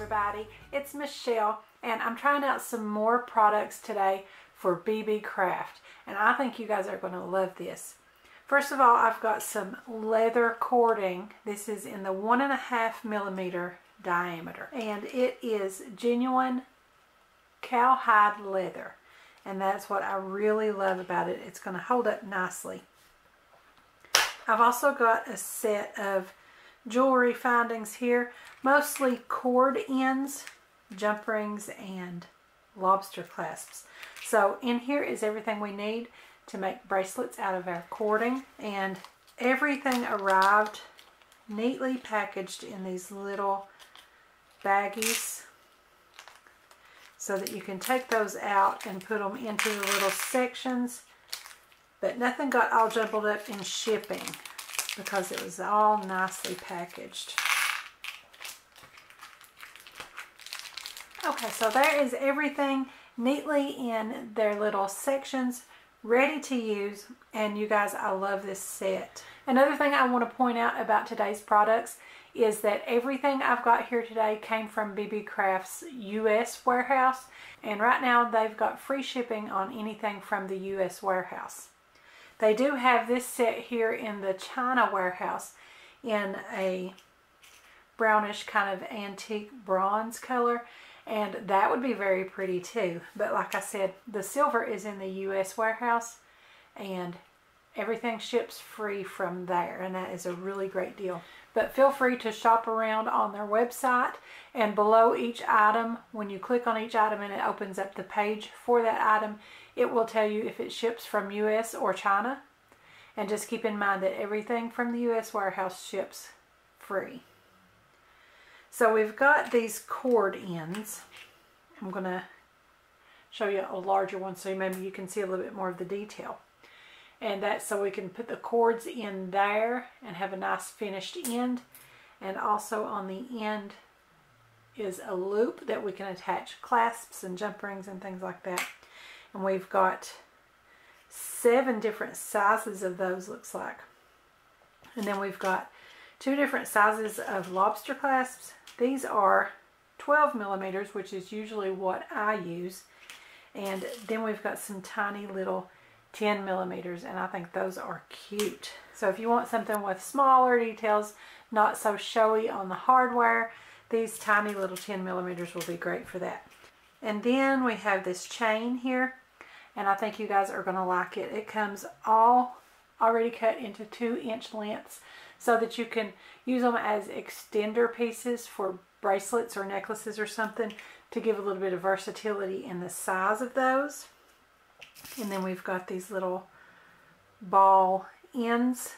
everybody, it's Michelle and I'm trying out some more products today for Beebeecraft, and I think you guys are going to love this. First of all, I've got some leather cording. This is in the 1.5 millimeter diameter, and it is genuine cowhide leather, and that's what I really love about it. It's going to hold up nicely. I've also got a set of jewelry findings here, mostly cord ends, jump rings, and lobster clasps. So in here is everything we need to make bracelets out of our cording, and everything arrived neatly packaged in these little baggies so that you can take those out and put them into the little sections, but nothing got all jumbled up in shipping because it was all nicely packaged. Okay, so there is everything neatly in their little sections, ready to use, and you guys, I love this set. Another thing I want to point out about today's products is that everything I've got here today came from Beebeecraft's US warehouse, and right now they've got free shipping on anything from the US warehouse. They do have this set here in the China warehouse in a brownish kind of antique bronze color, and that would be very pretty too. But like I said, the silver is in the US warehouse, and everything ships free from there, and that is a really great deal. But feel free to shop around on their website, and below each item, when you click on each item and it opens up the page for that item, it will tell you if it ships from US or China. And just keep in mind that everything from the US warehouse ships free. So we've got these cord ends. I'm going to show you a larger one so maybe you can see a little bit more of the detail. And that's so we can put the cords in there and have a nice finished end. And also on the end is a loop that we can attach clasps and jump rings and things like that. And we've got 7 different sizes of those, looks like. And then we've got 2 different sizes of lobster clasps. These are 12 millimeters, which is usually what I use. And then we've got some tiny little 10 millimeters, and I think those are cute. So if you want something with smaller details, not so showy on the hardware, these tiny little 10 millimeters will be great for that. And then we have this chain here, and I think you guys are going to like it. It comes all already cut into 2-inch lengths so that you can use them as extender pieces for bracelets or necklaces or something, to give a little bit of versatility in the size of those. And then we've got these little ball ends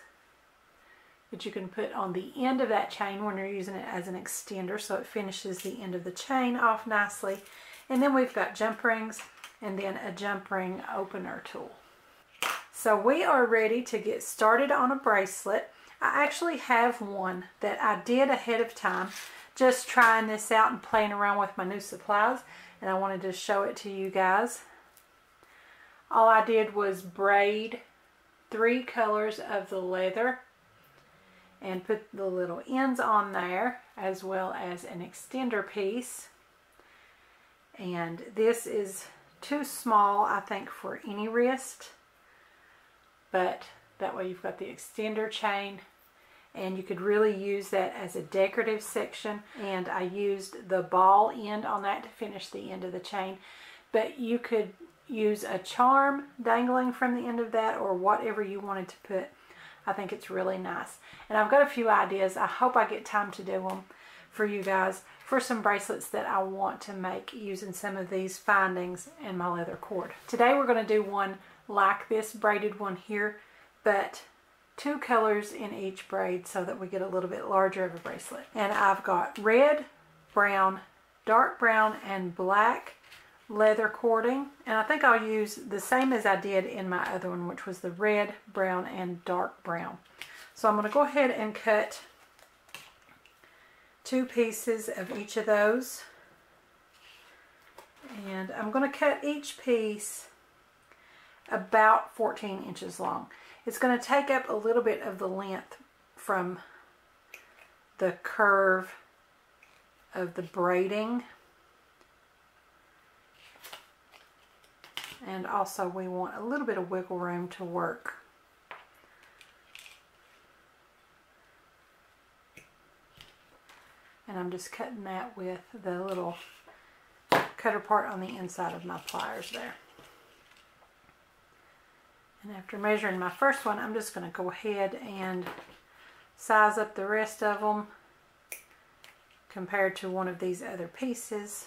that you can put on the end of that chain when you're using it as an extender, so it finishes the end of the chain off nicely. And then we've got jump rings, and then a jump ring opener tool. So we are ready to get started on a bracelet. I actually have one that I did ahead of time, just trying this out and playing around with my new supplies, and I wanted to show it to you guys. All I did was braid 3 colors of the leather and put the little ends on there, as well as an extender piece. And this is too small, I think, for any wrist, but that way you've got the extender chain, and you could really use that as a decorative section. And I used the ball end on that to finish the end of the chain, but you could use a charm dangling from the end of that, or whatever you wanted to put. I think it's really nice. And I've got a few ideas. I hope I get time to do them for you guys, for some bracelets that I want to make using some of these findings and my leather cord. Today we're going to do one like this braided one here, but 2 colors in each braid so that we get a little bit larger of a bracelet. And I've got red, brown, dark brown, and black leather cording, and I think I'll use the same as I did in my other one, which was the red, brown, and dark brown. So I'm going to go ahead and cut 2 pieces of each of those, and I'm going to cut each piece about 14 inches long. It's going to take up a little bit of the length from the curve of the braiding. And also we want a little bit of wiggle room to work. And I'm just cutting that with the little cutter part on the inside of my pliers there. And after measuring my first one, I'm just going to go ahead and size up the rest of them compared to one of these other pieces.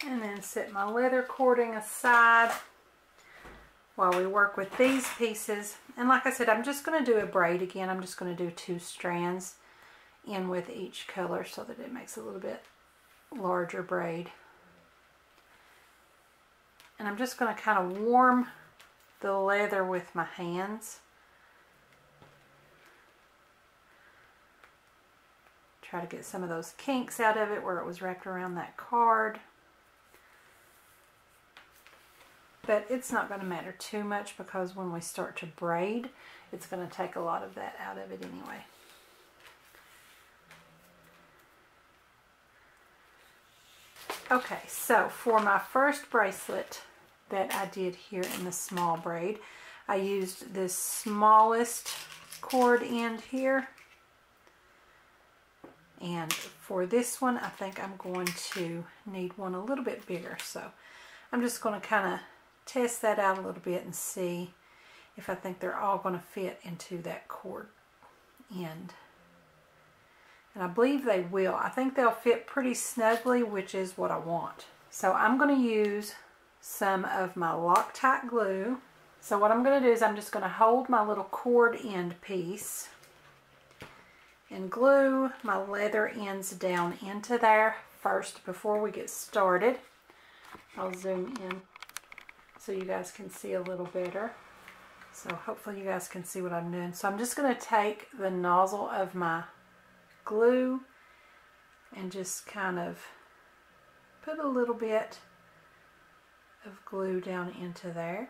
And then set my leather cording aside while we work with these pieces. And like I said, I'm just going to do a braid again. I'm just going to do 2 strands in with each color so that it makes a little bit larger braid. And I'm just going to kind of warm the leather with my hands. Try to get some of those kinks out of it where it was wrapped around that card. But it's not going to matter too much because when we start to braid, it's going to take a lot of that out of it anyway. Okay, so for my first bracelet that I did here in the small braid, I used this smallest cord end here. And for this one, I think I'm going to need one a little bit bigger. So I'm just going to kind of test that out a little bit and see if I think they're all going to fit into that cord end. And I believe they will. I think they'll fit pretty snugly, which is what I want. So I'm going to use some of my Loctite glue. So what I'm going to do is I'm just going to hold my little cord end piece and glue my leather ends down into there first before we get started. I'll zoom in so you guys can see a little better. So hopefully you guys can see what I'm doing. So I'm just going to take the nozzle of my glue and just kind of put a little bit of glue down into there.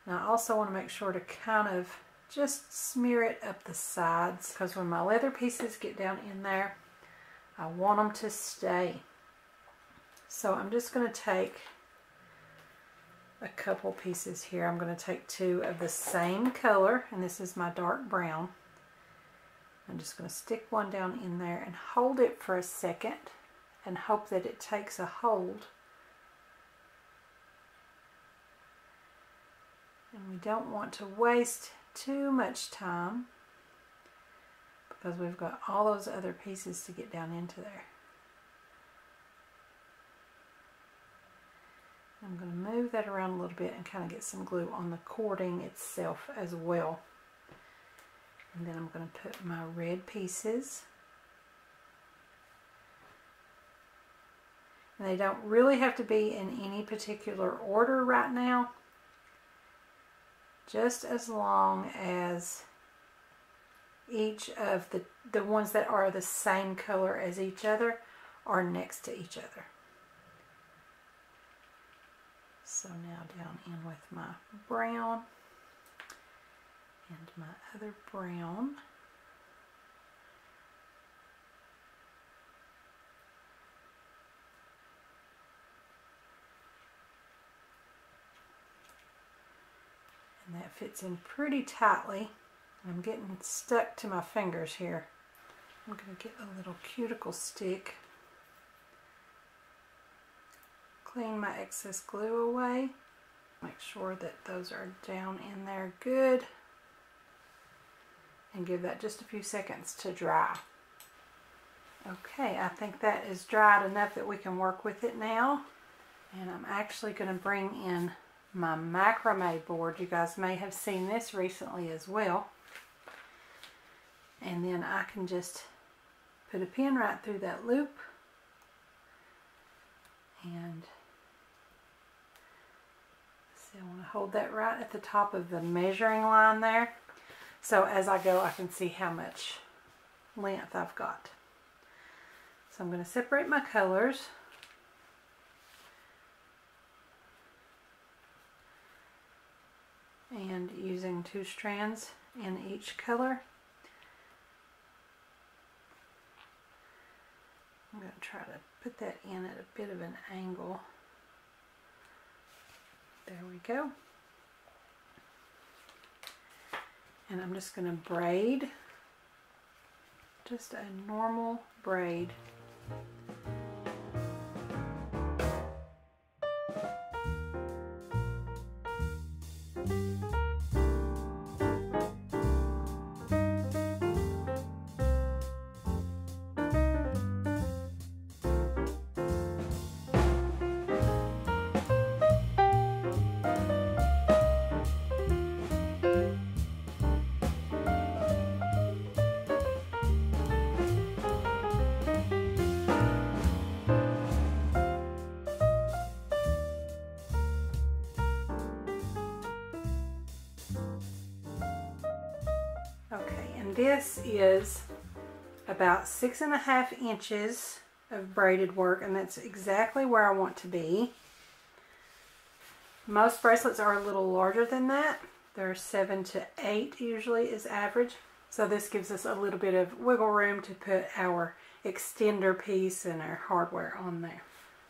And I also want to make sure to kind of just smear it up the sides because when my leather pieces get down in there, I want them to stay. So I'm just going to take a couple pieces here. I'm going to take 2 of the same color, and this is my dark brown. I'm just going to stick one down in there and hold it for a second and hope that it takes a hold. And we don't want to waste too much time because we've got all those other pieces to get down into there. I'm going to move that around a little bit and kind of get some glue on the cording itself as well. And then I'm going to put my red pieces. And they don't really have to be in any particular order right now. Just as long as each of the ones that are the same color as each other are next to each other. So now down in with my brown and my other brown. And that fits in pretty tightly. I'm getting stuck to my fingers here. I'm going to get a little cuticle stick. Clean my excess glue away. Make sure that those are down in there good. And give that just a few seconds to dry. Okay, I think that is dried enough that we can work with it now. And I'm actually going to bring in my macrame board. You guys may have seen this recently as well. And then I can just put a pin right through that loop. And see, I want to hold that right at the top of the measuring line there. So as I go, I can see how much length I've got. So I'm going to separate my colors. and using 2 strands in each color. I'm going to try to put that in at a bit of an angle. There we go. And I'm just going to braid, just a normal braid. Okay, and this is about 6.5 inches of braided work, and that's exactly where I want to be. Most bracelets are a little larger than that. They're 7 to 8 usually is average. So this gives us a little bit of wiggle room to put our extender piece and our hardware on there.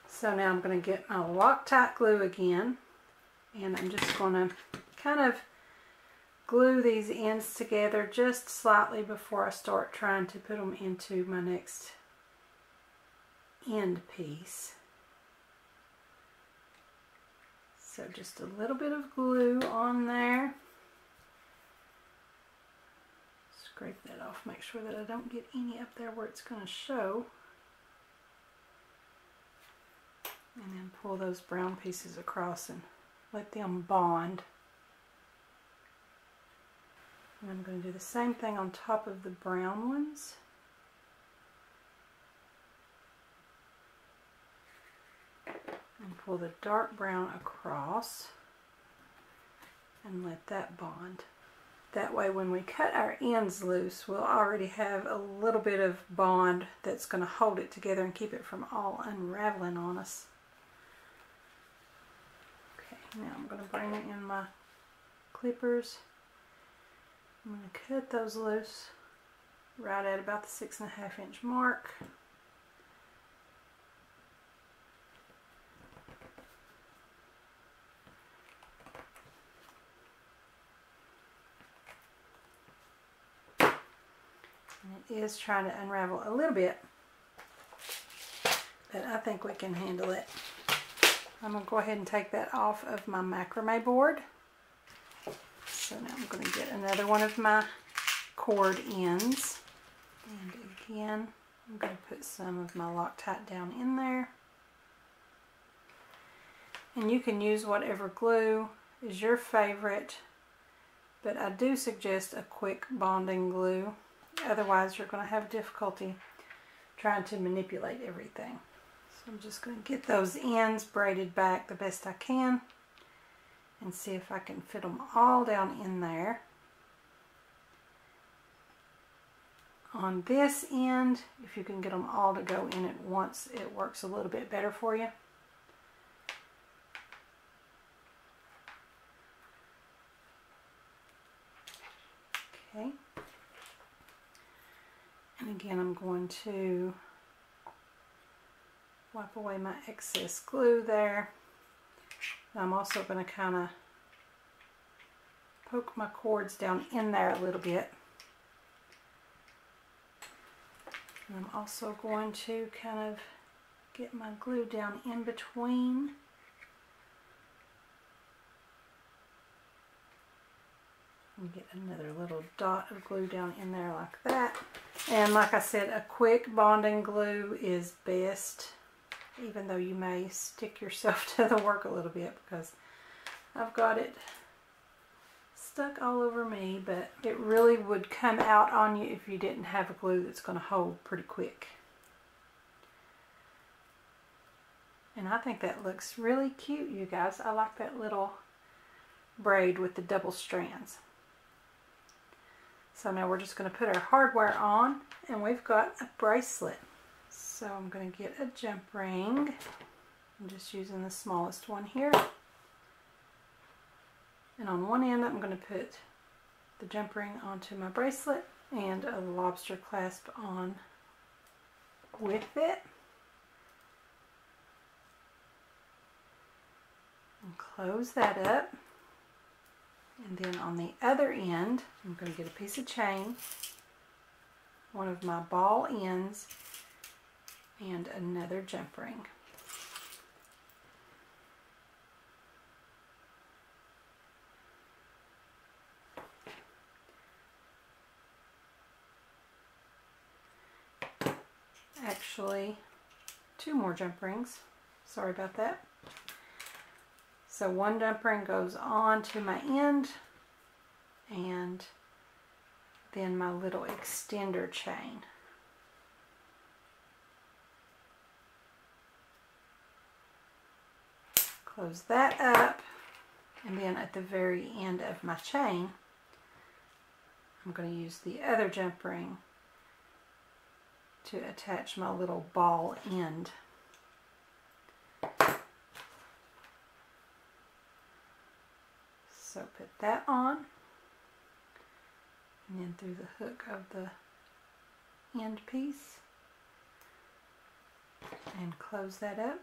So now I'm going to get my Loctite glue again, and I'm just going to kind of glue these ends together just slightly before I start trying to put them into my next end piece. So just a little bit of glue on there. Scrape that off, make sure that I don't get any up there where it's going to show. And then pull those brown pieces across and let them bond. And I'm going to do the same thing on top of the brown ones. And pull the dark brown across and let that bond. That way when we cut our ends loose, we'll already have a little bit of bond that's going to hold it together and keep it from all unraveling on us. Okay, now I'm going to bring in my clippers. I'm going to cut those loose right at about the 6.5 inch mark. And it is trying to unravel a little bit, but I think we can handle it. I'm going to go ahead and take that off of my macrame board. So now I'm going to get another one of my cord ends, and again I'm going to put some of my Loctite down in there. And you can use whatever glue is your favorite, but I do suggest a quick bonding glue, otherwise you're going to have difficulty trying to manipulate everything. So I'm just going to get those ends braided back the best I can and see if I can fit them all down in there. On this end, if you can get them all to go in at once, it works a little bit better for you. Okay. And again, I'm going to wipe away my excess glue there. I'm also going to kind of poke my cords down in there a little bit. And I'm also going to kind of get my glue down in between. And get another little dot of glue down in there like that. And like I said, a quick bonding glue is best, even though you may stick yourself to the work a little bit, because I've got it stuck all over me, but it really would come out on you if you didn't have a glue that's going to hold pretty quick. And I think that looks really cute, you guys. I like that little braid with the double strands. So now we're just going to put our hardware on, and we've got a bracelet. So I'm going to get a jump ring. I'm just using the smallest one here. And on one end I'm going to put the jump ring onto my bracelet and a lobster clasp on with it. And close that up. And then on the other end, I'm going to get a piece of chain, one of my ball ends, and another jump ring. Actually, 2 more jump rings. Sorry about that. So one jump ring goes on to my end, and then my little extender chain. Close that up, and then at the very end of my chain, I'm going to use the other jump ring to attach my little ball end. So put that on, and then through the hook of the end piece, and close that up.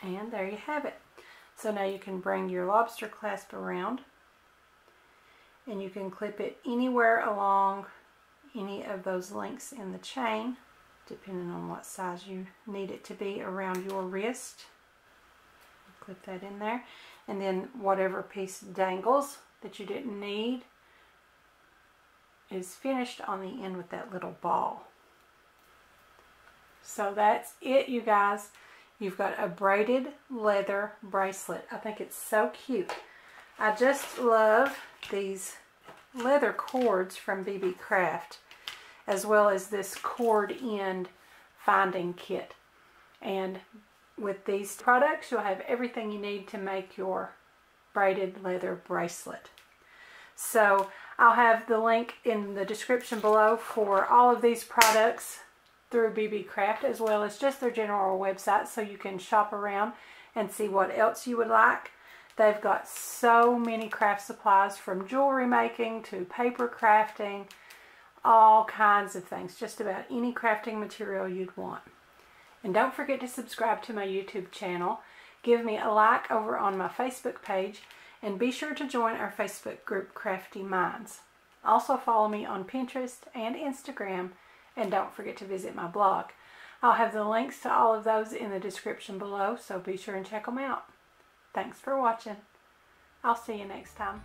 And there you have it. So now you can bring your lobster clasp around, and you can clip it anywhere along any of those links in the chain, depending on what size you need it to be around your wrist. Clip that in there, and then whatever piece dangles that you didn't need is finished on the end with that little ball. So that's it, you guys. You've got a braided leather bracelet. I think it's so cute. I just love these leather cords from Beebeecraft, as well as this cord end finding kit. And with these products, you'll have everything you need to make your braided leather bracelet. So I'll have the link in the description below for all of these products through Beebeecraft, as well as just their general website, so you can shop around and see what else you would like. They've got so many craft supplies, from jewelry making to paper crafting, all kinds of things, just about any crafting material you'd want. And don't forget to subscribe to my YouTube channel, give me a like over on my Facebook page, and be sure to join our Facebook group Crafty Minds. Also follow me on Pinterest and Instagram, and don't forget to visit my blog. I'll have the links to all of those in the description below, so be sure and check them out. Thanks for watching. I'll see you next time.